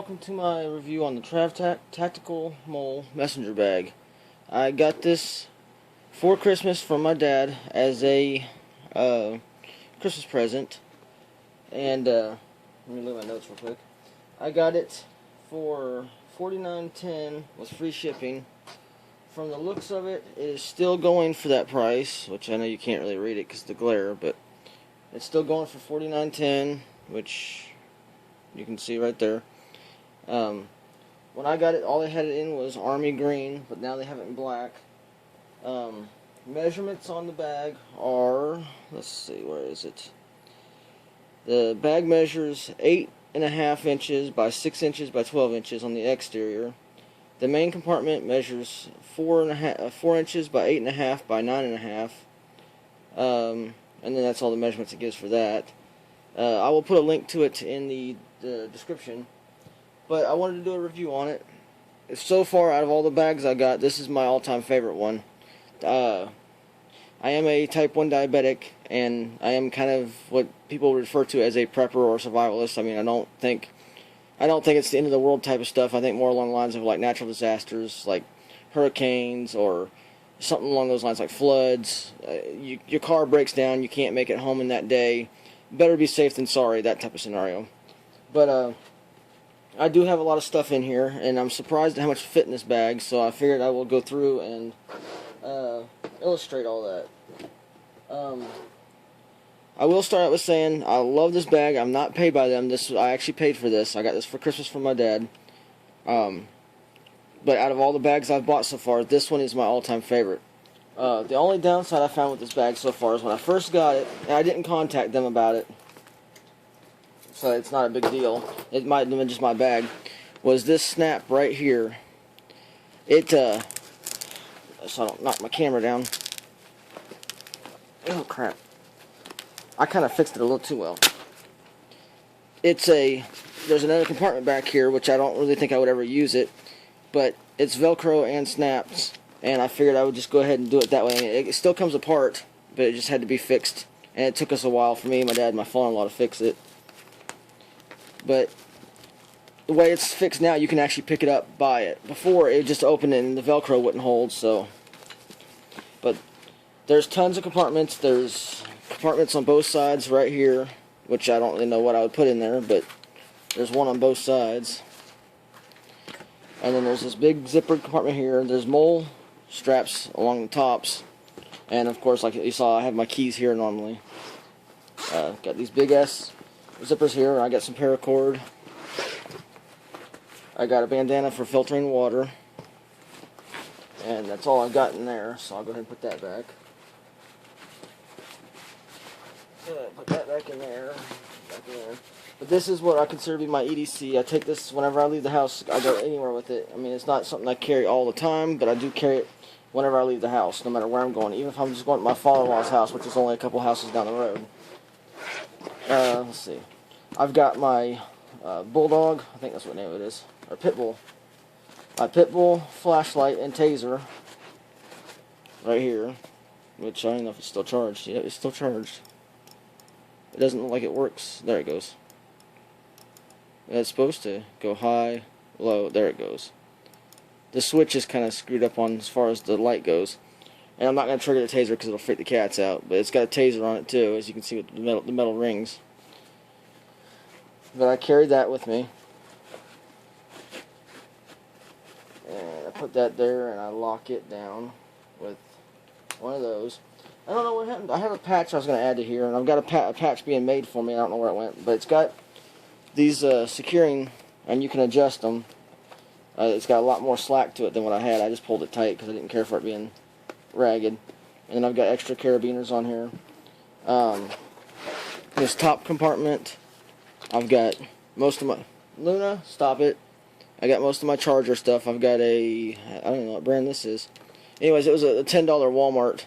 welcome to my review on the TravTac Tactical MOLLE Messenger Bag. I got this for Christmas from my dad as a Christmas present, and let me look at my notes real quick. I got it for $49.10 with free shipping. From the looks of it, it is still going for that price, which I know you can't really read it because of the glare, but it's still going for $49.10, which you can see right there. When I got it, all they had it in was army green, but now they have it in black. Measurements on the bag are, let's see, where is it? The bag measures 8.5 inches by 6 inches by 12 inches on the exterior. The main compartment measures 4 inches by 8.5 by 9.5. And then that's all the measurements it gives for that. I will put a link to it in the description. But I wanted to do a review on it. So far, out of all the bags I got, this is my all-time favorite one. I am a type 1 diabetic, and I am kind of what people refer to as a prepper or survivalist. I mean, I don't think it's the end of the world type of stuff. I think more along the lines of like natural disasters, like hurricanes or something along those lines, like floods. Your car breaks down, you can't make it home in that day. Better be safe than sorry, that type of scenario. But I do have a lot of stuff in here, and I'm surprised at how much fit in this bag, so I figured I will go through and illustrate all that. I will start out with saying I love this bag. I'm not paid by them. I actually paid for this. I got this for Christmas from my dad. But out of all the bags I've bought so far, this one is my all-time favorite. The only downside I found with this bag so far is when I first got it, and I didn't contact them about it, so it's not a big deal. It might have been just my bag. Was this snap right here? It so I don't knock my camera down. Oh crap! I kind of fixed it a little too well. There's another compartment back here, which I don't really think I would ever use it, but it's Velcro and snaps, and I figured I would just go ahead and do it that way. It still comes apart, but it just had to be fixed, and it took us a while for me, my dad, and my father-in-law to fix it. But the way it's fixed now, you can actually pick it up by it. Before, it just opened and the Velcro wouldn't hold, so. But there's tons of compartments. There's compartments on both sides right here, which I don't really know what I would put in there, but there's one on both sides. And then there's this big zippered compartment here. There's MOLLE straps along the tops. And of course, like you saw, I have my keys here normally. Got these big ass zippers here. I got some paracord. I got a bandana for filtering water. And that's all I've got in there, so I'll go ahead and put that back. Put that back in there. But this is what I consider to be my EDC. I take this whenever I leave the house. I go anywhere with it. I mean, it's not something I carry all the time, but I do carry it whenever I leave the house, no matter where I'm going. Even if I'm just going to my father-in-law's house, which is only a couple houses down the road. Let's see. I've got my Bulldog, I think that's what name it is, or Pitbull. My Pitbull flashlight and taser right here, which I don't know if it's still charged. Yeah, it's still charged. It doesn't look like it works. There it goes. It's supposed to go high, low. There it goes. The switch is kind of screwed up on as far as the light goes. And I'm not going to trigger the taser because it'll freak the cats out. But it's got a taser on it too, as you can see with the metal rings. But I carried that with me. And I put that there and I lock it down with one of those. I don't know what happened. I have a patch I was going to add to here, and I've got a patch being made for me. I don't know where it went. But it's got these securing, and you can adjust them. It's got a lot more slack to it than what I had. I just pulled it tight because I didn't care for it being ragged. And then I've got extra carabiners on here. This top compartment, I've got most of my Luna, stop it. I got most of my charger stuff. I've got I don't know what brand this is. Anyways, it was a $10 Walmart,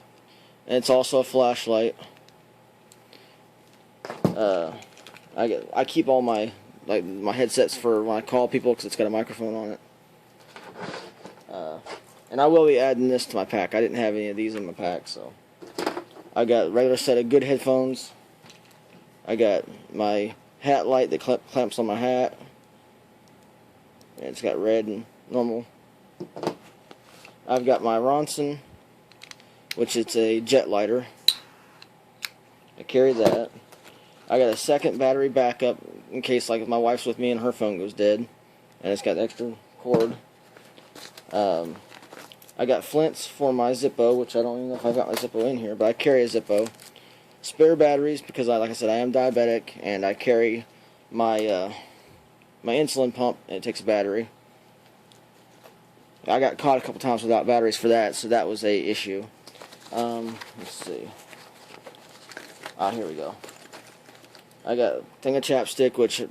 and it's also a flashlight. I keep all my headsets for when I call people because it's got a microphone on it. And I will be adding this to my pack. I didn't have any of these in my pack, so I got a regular set of good headphones. I got my hat light that clamps on my hat. And it's got red and normal. I've got my Ronson, which it's a jet lighter. I carry that. I got a second battery backup in case, like, if my wife's with me and her phone goes dead, and it's got an extra cord. I got flints for my Zippo, which I don't even know if I've got my Zippo in here, but I carry a Zippo. Spare batteries because, like I said, I am diabetic, and I carry my my insulin pump, and it takes a battery. I got caught a couple times without batteries for that, so that was a issue. Let's see. Here we go. I got a thing of chapstick, which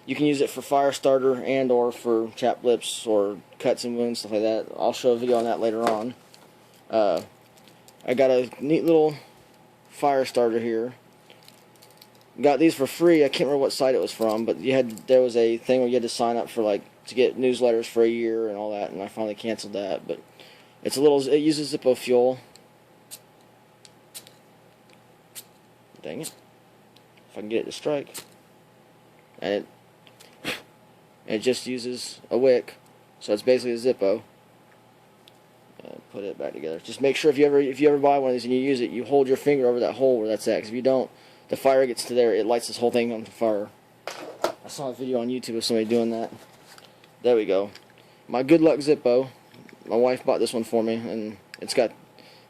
you can use it for fire starter and or for chapped lips or cuts and wounds, stuff like that. I'll show a video on that later on. I got a neat little fire starter here. Got these for free. I can't remember what site it was from, but there was a thing where you had to sign up for, like, to get newsletters for a year and all that, and I finally canceled that. But it uses Zippo fuel. Dang it. If I can get it to strike. And it just uses a wick, so it's basically a Zippo. Put it back together. Just make sure if you ever buy one of these and you use it, you hold your finger over that hole where that's at. Because if you don't, the fire gets to there, it lights this whole thing on fire. I saw a video on YouTube of somebody doing that. There we go. My Good Luck Zippo. My wife bought this one for me, and it's got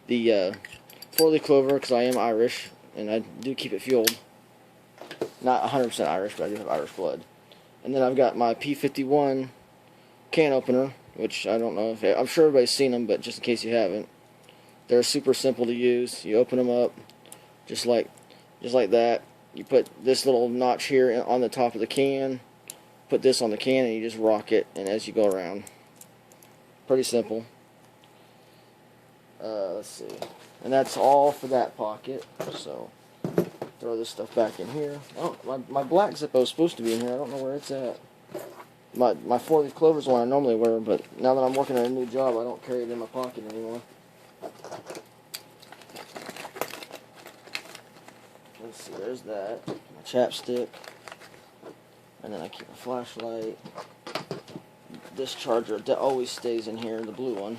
the 4-leaf clover because I am Irish, and I do keep it fueled. Not 100% Irish, but I do have Irish blood. And then I've got my P51 can opener, which I don't know if I'm sure everybody's seen them, but just in case you haven't, they're super simple to use. You open them up, just like that. You put this little notch here on the top of the can, put this on the can, and you just rock it, and as you go around, pretty simple. Let's see, and that's all for that pocket. So throw this stuff back in here. Oh, my black Zippo is supposed to be in here. I don't know where it's at. My 4-leaf clover is the one I normally wear, but now that I'm working at a new job, I don't carry it in my pocket anymore. Let's see, there's that. My chapstick. And then I keep my flashlight. This charger that always stays in here, the blue one.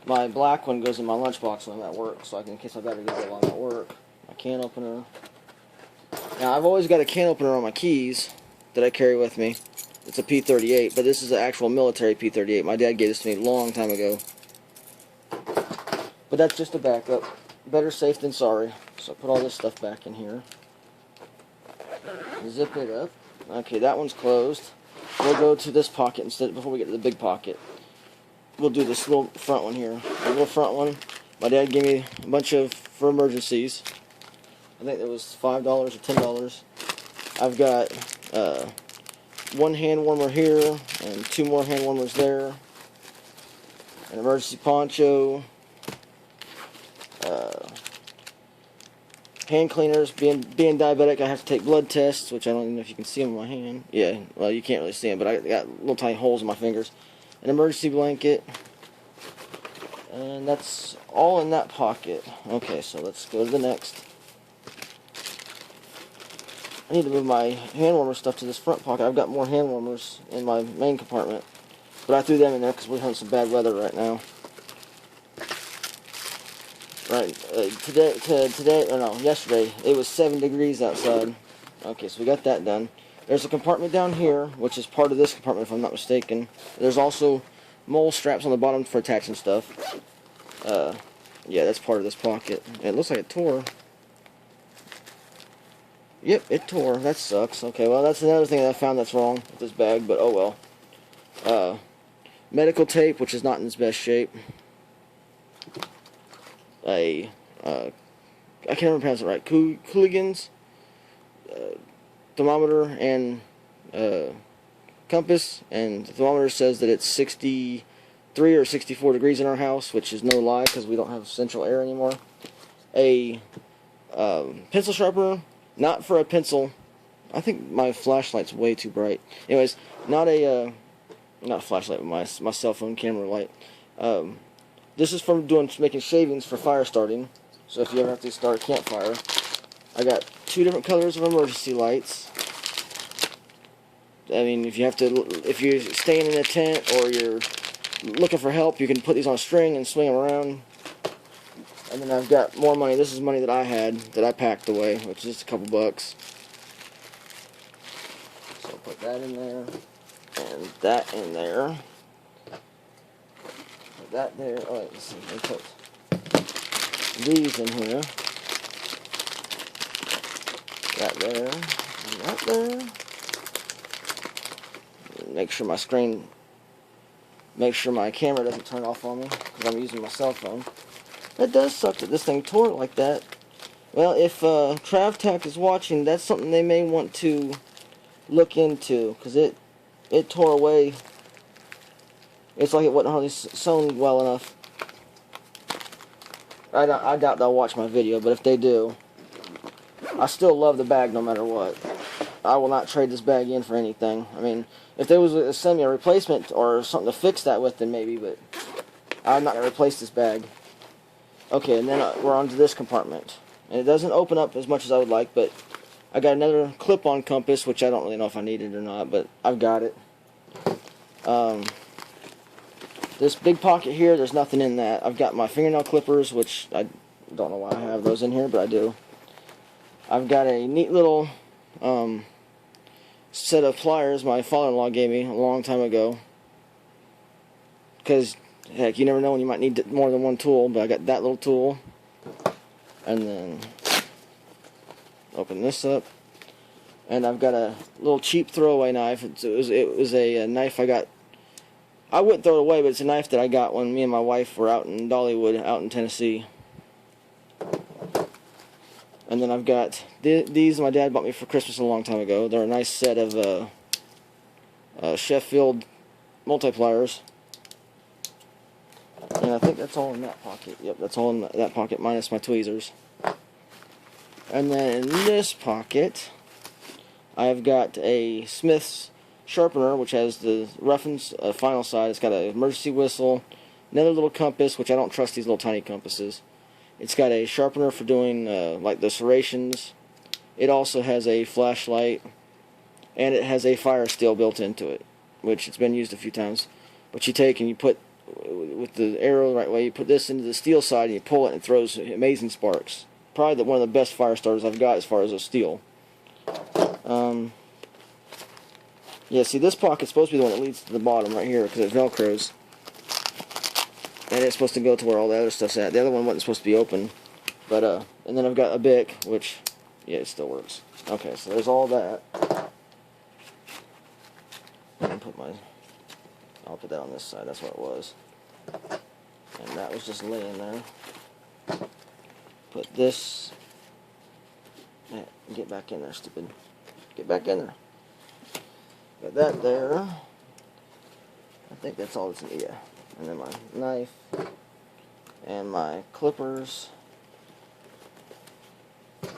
My black one goes in my lunchbox when I'm at work, so in case my battery goes low while I'm at work. My can opener. Now, I've always got a can opener on my keys that I carry with me. It's a P38, but this is an actual military P38. My dad gave this to me a long time ago. But that's just a backup. Better safe than sorry. So I put all this stuff back in here. Zip it up. Okay, that one's closed. We'll go to this pocket instead before we get to the big pocket. We'll do this little front one here. The little front one, my dad gave me a bunch of for emergencies. I think it was $5 or $10. I've got one hand warmer here and 2 more hand warmers there. An emergency poncho. Hand cleaners. Being diabetic, I have to take blood tests, which I don't even know if you can see them on my hand. Yeah, well, you can't really see them, but I got little tiny holes in my fingers. An emergency blanket. And that's all in that pocket. Okay, so let's go to the next. I need to move my hand warmer stuff to this front pocket. I've got more hand warmers in my main compartment, but I threw them in there because we're having some bad weather right now. Right, yesterday, it was 7 degrees outside. Okay, so we got that done. There's a compartment down here, which is part of this compartment if I'm not mistaken. There's also MOLLE straps on the bottom for attaching stuff. Yeah, that's part of this pocket. It looks like it tore. Yep, it tore. That sucks. Okay, well, that's another thing that I found that's wrong with this bag, but oh well. Medical tape, which is not in its best shape. I can't remember pronounce it right. Cooligans, thermometer, and compass. And the thermometer says that it's 63 or 64 degrees in our house, which is no lie because we don't have central air anymore. A pencil sharpener, not for a pencil. I think my flashlight's way too bright. Anyways, not a flashlight, but my cell phone camera light. This is from making shavings for fire starting. So if you ever have to start a campfire. I got 2 different colors of emergency lights. I mean, if you're staying in a tent or you're looking for help, you can put these on a string and swing them around. And then I've got more money. This is money that I had that I packed away, which is just a couple bucks. So I'll put that in there and that in there. Put that there. Oh, wait, let's see. Let me put these in here. That there. And that there. Make sure my camera doesn't turn off on me because I'm using my cell phone. It does suck that this thing tore like that. Well, if TravTac is watching, that's something they may want to look into, because it tore away. It's like it wasn't hardly sewn well enough. I doubt they'll watch my video, but if they do, I still love the bag no matter what. I will not trade this bag in for anything. I mean, if they was to send me a replacement or something to fix that with, then maybe, but I'm not going to replace this bag. Okay, and then we're on to this compartment. And it doesn't open up as much as I would like, but I got another clip-on compass, which I don't really know if I need it or not, but I've got it. This big pocket here, there's nothing in that. I've got my fingernail clippers, which I don't know why I have those in here, but I do. I've got a neat little set of pliers my father-in-law gave me a long time ago. Because, heck, you never know when you might need more than one tool, but I got that little tool. And then open this up. And I've got a little cheap throwaway knife. It was a knife I got. I wouldn't throw it away, but it's a knife that I got when me and my wife were out in Dollywood, out in Tennessee. And then I've got these my dad bought me for Christmas a long time ago. They're a nice set of Sheffield multipliers. And I think that's all in that pocket. Yep, that's all in that pocket minus my tweezers. And then in this pocket, I've got a Smith's sharpener, which has the roughened final side. It's got an emergency whistle, another little compass, which I don't trust these little tiny compasses. It's got a sharpener for doing like the serrations. It also has a flashlight, and it has a fire steel built into it, which it's been used a few times. But you take and you put, with the arrow the right way, you put this into the steel side and you pull it and it throws amazing sparks. Probably one of the best fire starters I've got as far as a steel. Yeah, see, this pocket's supposed to be the one that leads to the bottom right here because it velcros. And it's supposed to go to where all the other stuff's at. The other one wasn't supposed to be open. But, and then I've got a Bic, which, yeah, it still works. Okay, so there's all that. I'll put that on this side, that's what it was. And that was just laying there. Put this, get back in there, stupid. Get back in there. Got that there. I think that's all that's in, yeah. And then my knife and my clippers.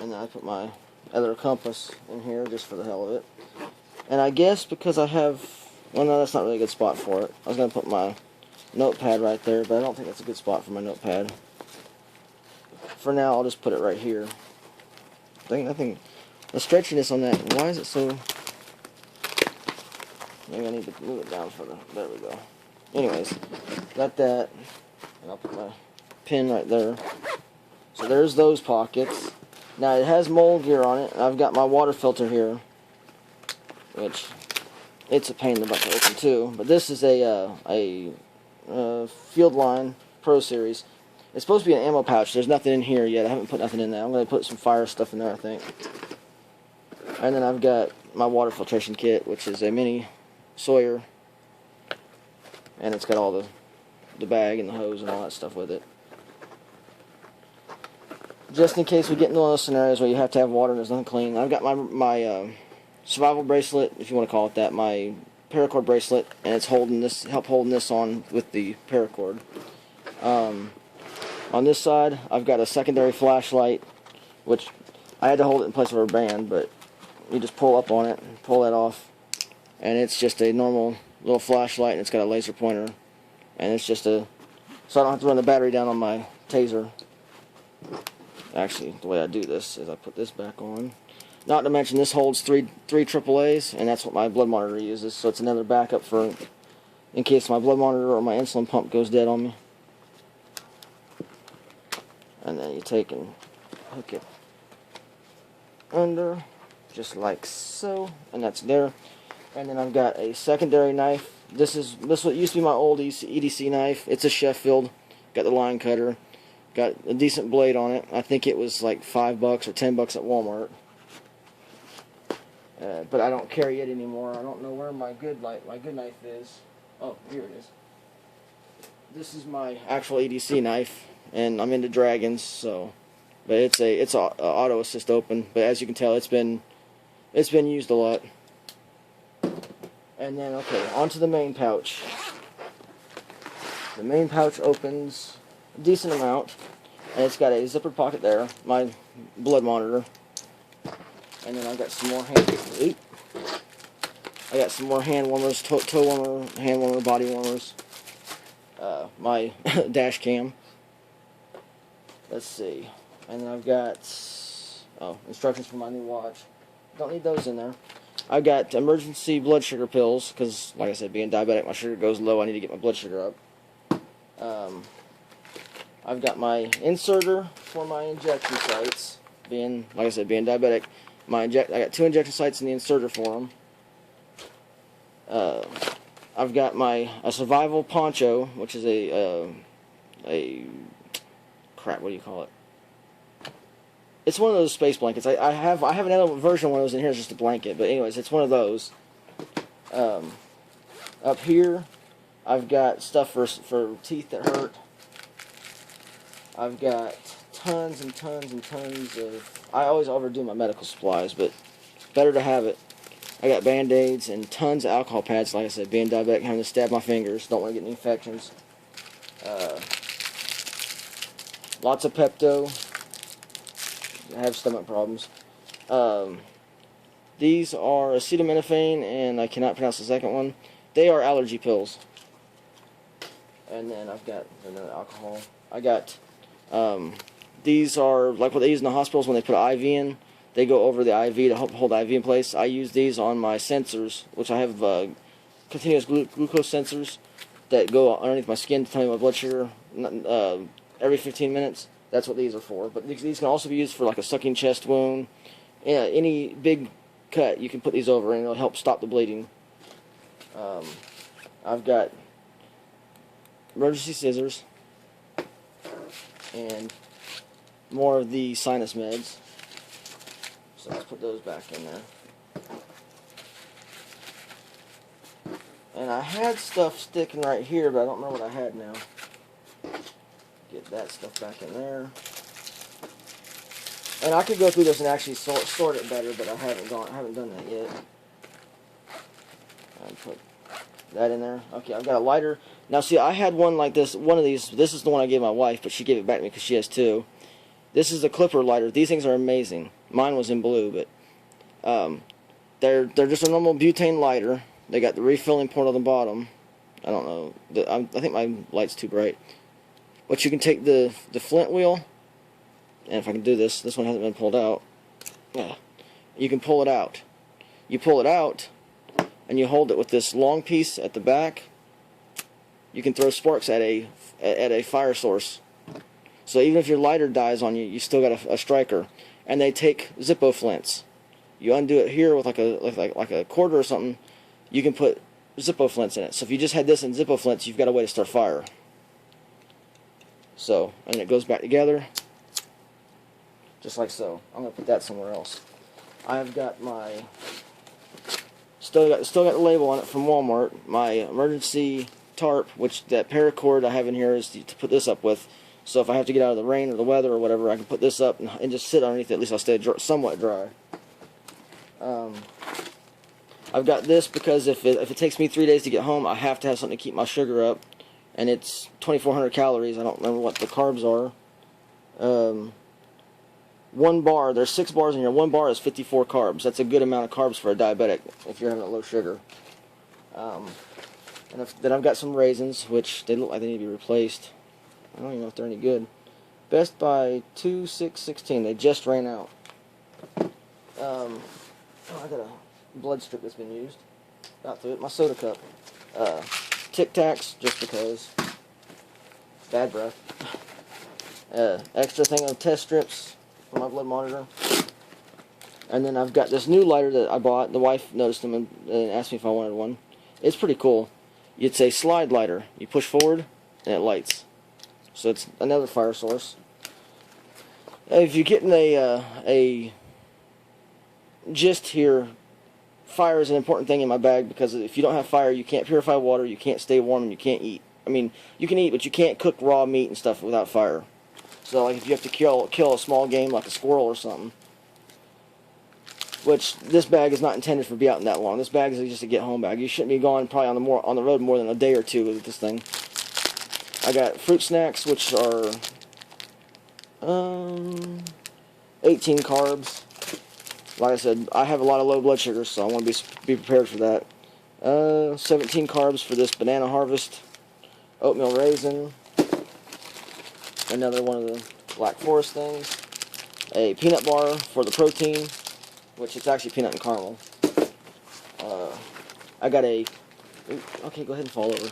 And then I put my other compass in here just for the hell of it. And I guess because I have, well, no, that's not really a good spot for it. I was going to put my notepad right there, but I don't think that's a good spot for my notepad. For now, I'll just put it right here. I think the stretchiness on that, why is it so... Maybe I need to move it down further. There we go. Anyways, got that. And I'll put my pin right there. So there's those pockets. Now it has MOLLE gear on it. And I've got my water filter here, which it's a pain in the butt to open too. But this is a Field Line Pro Series. It's supposed to be an ammo pouch. There's nothing in here yet. I haven't put nothing in there. I'm going to put some fire stuff in there, I think. And then I've got my water filtration kit, which is a mini Sawyer, and it's got all the bag and the hose and all that stuff with it, just in case we get into one of those scenarios where you have to have water and there's nothing clean. I've got my survival bracelet, if you want to call it that, my paracord bracelet, and it's holding this on with the paracord. On this side, I've got a secondary flashlight, which I had to hold it in place of a band, but you just pull up on it and pull that off. And it's just a normal little flashlight, and it's got a laser pointer. And it's just so I don't have to run the battery down on my taser. Actually, the way I do this is I put this back on. Not to mention this holds three AAAs, and that's what my blood monitor uses. So it's another backup for in case my blood monitor or my insulin pump goes dead on me. And then you take and hook it under, just like so, and that's there. And then I've got a secondary knife. This what used to be my old EDC knife. It's a Sheffield. Got the line cutter. Got a decent blade on it. I think it was like $5 or $10 at Walmart. But I don't carry it anymore. I don't know where my good knife is. Oh, here it is. This is my actual EDC knife, and I'm into dragons, so. But it's a auto assist open. But as you can tell, it's been used a lot. And then okay, onto the main pouch. The main pouch opens a decent amount, and it's got a zipper pocket there. My blood monitor. And then I've got some more hand warmers, toe warmer, hand warmer, body warmers. My dash cam. Let's see. And then I've got instructions for my new watch. Don't need those in there. I've got emergency blood sugar pills because, like I said, being diabetic, my sugar goes low. I need to get my blood sugar up. I've got my inserter for my injection sites. Being, like I said, being diabetic. I got 2 injection sites in the inserter for them. I've got a survival poncho, which is a crap. What do you call it? It's one of those space blankets. I have another version of one of those in here. It's just a blanket, but anyways, it's one of those. Up here, I've got stuff for teeth that hurt. I've got tons and tons and tons of. I always overdo my medical supplies, but better to have it. I got Band-Aids and tons of alcohol pads. Like I said, being diabetic, having to stab my fingers, don't want to get any infections. Lots of Pepto. I have stomach problems. These are acetaminophen, and I cannot pronounce the second one. They are allergy pills. And then I've got another alcohol. I got, these are like what they use in the hospitals when they put an IV in. They go over the IV to help hold the IV in place. I use these on my sensors, which I have continuous glucose sensors that go underneath my skin to tell me my blood sugar every 15 minutes. That's what these are for. But these can also be used for like a sucking chest wound. Yeah, any big cut, you can put these over and it'll help stop the bleeding. I've got emergency scissors and more of the sinus meds. So let's put those back in there. And I had stuff sticking right here, but I don't remember what I had now. Get that stuff back in there. And I could go through this and actually sort it better, but I haven't done that yet. I'll put that in there. Okay, I've got a lighter. Now see, I had one like this, one of these. This is the one I gave my wife, but she gave it back to me because she has 2. This is the clipper lighter. These things are amazing. Mine was in blue, but they're just a normal butane lighter. They got the refilling port on the bottom. I don't know. I think my light's too bright. But you can take the flint wheel, and if I can do this one hasn't been pulled out. Yeah, you can pull it out. You pull it out, and you hold it with this long piece at the back. You can throw sparks at a fire source. So even if your lighter dies on you, you still got a striker. And they take Zippo flints. You undo it here with like a quarter or something. You can put Zippo flints in it. So if you just had this in Zippo flints, you've got a way to start fire. So, and it goes back together, just like so. I'm gonna put that somewhere else. I've got my still got the label on it from Walmart. My emergency tarp, which that paracord I have in here is to put this up with. So if I have to get out of the rain or the weather or whatever, I can put this up and just sit underneath it. At least I'll stay somewhat dry. I've got this because if it takes me 3 days to get home, I have to have something to keep my sugar up. And it's 2,400 calories. I don't remember what the carbs are. 1 bar, there's 6 bars in here. 1 bar is 54 carbs. That's a good amount of carbs for a diabetic if you're having a low sugar. Then I've got some raisins, which they look like they need to be replaced. I don't even know if they're any good. Best by 2/6/16. They just ran out. I got a blood strip that's been used. About through it. My soda cup. Tic Tacs, just because. Bad breath. Extra thing of test strips for my blood monitor. And then I've got this new lighter that I bought. The wife noticed them and asked me if I wanted one. It's pretty cool. It's a slide lighter. You push forward and it lights. So it's another fire source. If you're getting a gist here, fire is an important thing in my bag, because if you don't have fire, you can't purify water, you can't stay warm, and you can't eat. I mean, you can eat, but you can't cook raw meat and stuff without fire. So, like, if you have to kill a small game like a squirrel or something, which this bag is not intended for be out that long. This bag is just a get-home bag. You shouldn't be gone probably on the road more than a day or two with this thing. I got fruit snacks, which are 18 carbs. Like I said, I have a lot of low blood sugar, so I want to be prepared for that. 17 carbs for this Banana Harvest oatmeal raisin. Another one of the Black Forest things. A peanut bar for the protein, which it's actually peanut and caramel. I got a... Okay, go ahead and fall over.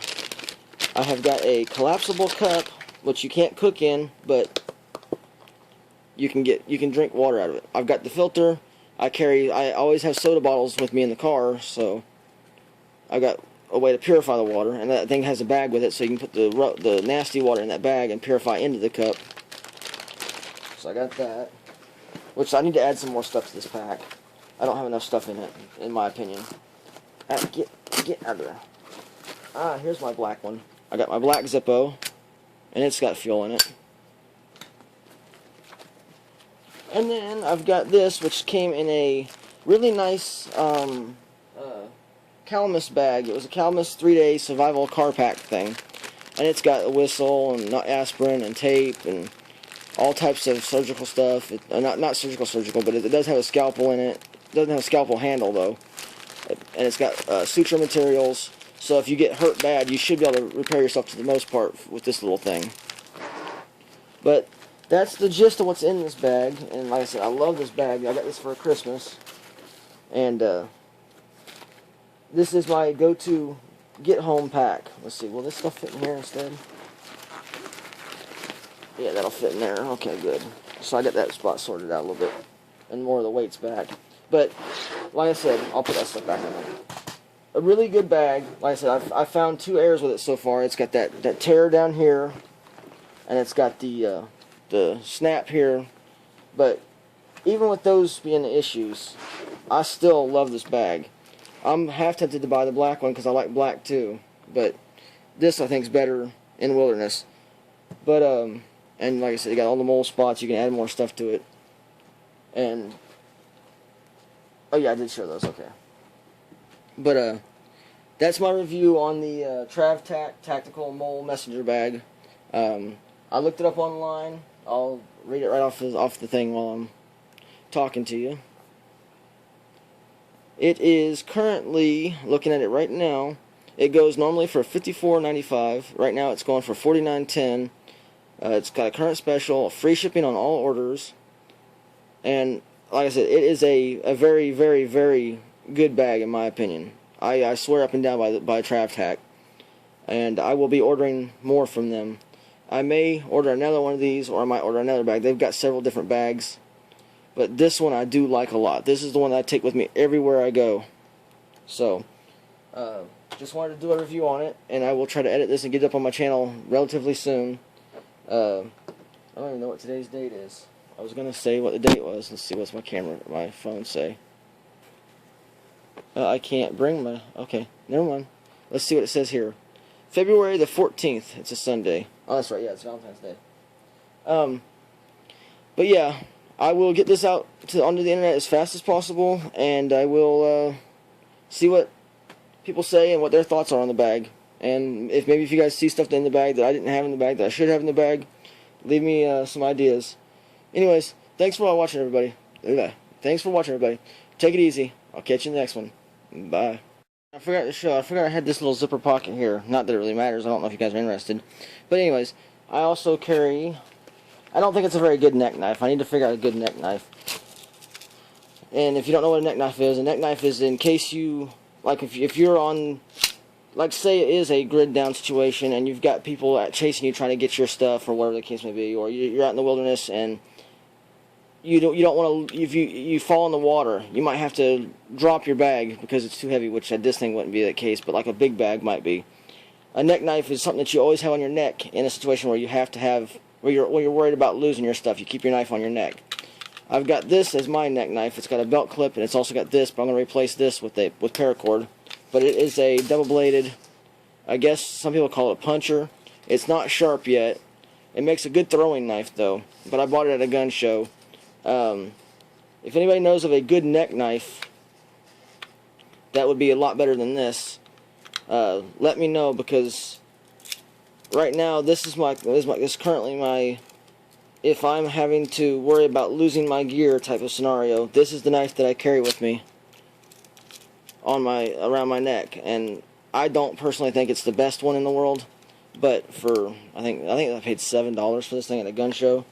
I have got a collapsible cup, which you can't cook in, but you can drink water out of it. I've got the filter. I always have soda bottles with me in the car, so I got a way to purify the water, and that thing has a bag with it, so you can put the nasty water in that bag and purify into the cup. So I got that, which I need to add some more stuff to this pack. I don't have enough stuff in it, in my opinion. Get out of there. Here's my black one. I got my black Zippo, and it's got fuel in it. And then I've got this, which came in a really nice Calamus bag. It was a Calamus 3-day survival car pack thing. And it's got a whistle and aspirin and tape and all types of surgical stuff. Not surgical, but it does have a scalpel in it. It doesn't have a scalpel handle, though. And it's got suture materials. So if you get hurt bad, you should be able to repair yourself to the most part with this little thing. But that's the gist of what's in this bag. And like I said, I love this bag. I got this for Christmas. And this is my go-to get-home pack. Let's see, will this stuff fit in here instead? Yeah, that'll fit in there. Okay, good. So I got that spot sorted out a little bit. And more of the weights back. But, like I said, I'll put that stuff back in there. A really good bag. Like I said, I found 2 errors with it so far. It's got that tear down here. And it's got the snap here. But even with those being the issues, I still love this bag. I'm half tempted to buy the black one because I like black too. But this I think is better in wilderness. But and like I said, you got all the MOLLE spots. You can add more stuff to it. And oh yeah, I did show those. Okay. But that's my review on the TravTac Tactical MOLLE Messenger Bag. I looked it up online. I'll read it right off the thing while I'm talking to you. It is currently, looking at it right now, it goes normally for $54.95. Right now it's going for $49.10. It's got a current special, free shipping on all orders. And like I said, it is a very, very, very good bag in my opinion. I swear up and down by TravTac. And I will be ordering more from them. I may order another one of these, or I might order another bag. They've got several different bags. But this one I do like a lot. This is the one that I take with me everywhere I go. So, just wanted to do a review on it, and I will try to edit this and get it up on my channel relatively soon. I don't even know what today's date is. I was going to say what the date was. Let's see, what's my phone say. I can't bring my... Okay, never mind. Let's see what it says here. February the 14th. It's a Sunday. Oh, that's right. Yeah, it's Valentine's Day. But yeah, I will get this out onto the internet as fast as possible, and I will see what people say and what their thoughts are on the bag. And maybe if you guys see stuff in the bag that I didn't have in the bag that I should have in the bag, leave me some ideas. Anyways, thanks for watching, everybody. Thanks for watching, everybody. Take it easy. I'll catch you in the next one. Bye. I forgot to show. I forgot I had this little zipper pocket here. Not that it really matters. I don't know if you guys are interested. But anyways, I also carry... I don't think it's a very good neck knife. I need to figure out a good neck knife. And if you don't know what a neck knife is, a neck knife is in case you, like if you're on, like say it is a grid down situation and you've got people chasing you trying to get your stuff or whatever the case may be, or you're out in the wilderness and you don't want to, if you fall in the water, you might have to drop your bag because it's too heavy, which this thing wouldn't be that case, but like a big bag might be. A neck knife is something that you always have on your neck in a situation where you have to have, where you're worried about losing your stuff. You keep your knife on your neck. I've got this as my neck knife. It's got a belt clip and it's also got this, but I'm going to replace this with paracord. But it is a double-bladed, I guess some people call it puncher. It's not sharp yet. It makes a good throwing knife though, but I bought it at a gun show. If anybody knows of a good neck knife that would be a lot better than this, let me know, because right now this is currently my, if I'm having to worry about losing my gear type of scenario, this is the knife that I carry with me on around my neck. And I don't personally think it's the best one in the world, but I think I paid $7 for this thing at a gun show.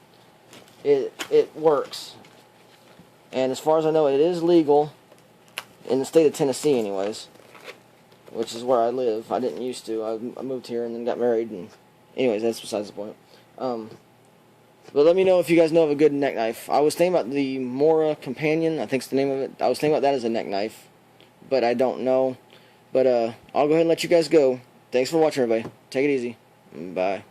It works, and as far as I know, it is legal in the state of Tennessee, anyways, which is where I live. I didn't used to. I moved here and then got married, and anyways, that's besides the point. But let me know if you guys know of a good neck knife. I was thinking about the MOLLE Companion, I think's the name of it. I was thinking about that as a neck knife, but I don't know. But I'll go ahead and let you guys go. Thanks for watching, everybody. Take it easy. Bye.